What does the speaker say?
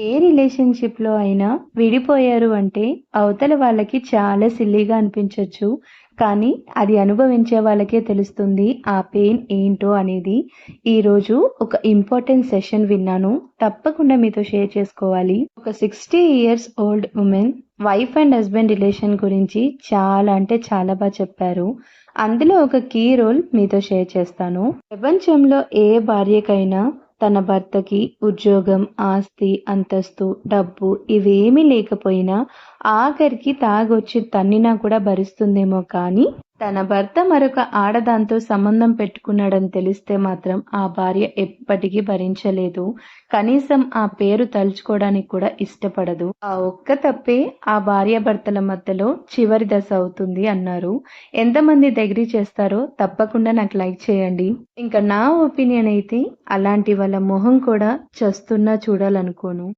ఏ రిలేషన్‌షిప్‌లో అయినా విడిపోయారు అంటే అవతల వాళ్ళకి చాలా సిల్లీగా అనిపించొచ్చు. కానీ అది అనుభవించే వాళ్ళకే తెలుస్తుంది ఆ పెయిన్ ఏంటో అనేది. ఈరోజు ఒక ఇంపార్టెంట్ సెషన్ విన్నాను. తప్పకుండా మీతో షేర్ చేసుకోవాలి. ఒక 60 years old women wife and husband relation గురించి చాలా అంటే చాలా చెప్పారు. అందులో ఒక కీ రోల్ మీతో షేర్ చేస్తాను. ప్రపంచంలో ఏ భార్యకైనా తన భర్తకి ఉద్యోగం, ఆస్తి, అంతస్తు, డబ్బు ఇవేమీ లేకపోయినా ఆఖరికి తాగొచ్చి తన్నినా కూడా భరిస్తుందేమో కానీ తన భర్త మరొక ఆడదాంతో సంబంధం పెట్టుకున్నాడని తెలిస్తే మాత్రం ఆ భార్య ఎప్పటికీ భరించలేదు. కనీసం ఆ పేరు తలుచుకోవడానికి కూడా ఇష్టపడదు. ఆ ఒక్క తప్పే ఆ భార్యాభర్తల మధ్యలో చివరి దశ అవుతుంది అన్నారు. ఎంతమంది దగ్గర చేస్తారో తప్పకుండా నాకు లైక్ చేయండి. ఇంకా నా ఒపీనియన్ అయితే అలాంటి వాళ్ళ మొహం కూడా చస్తున్నా చూడాలనుకోను.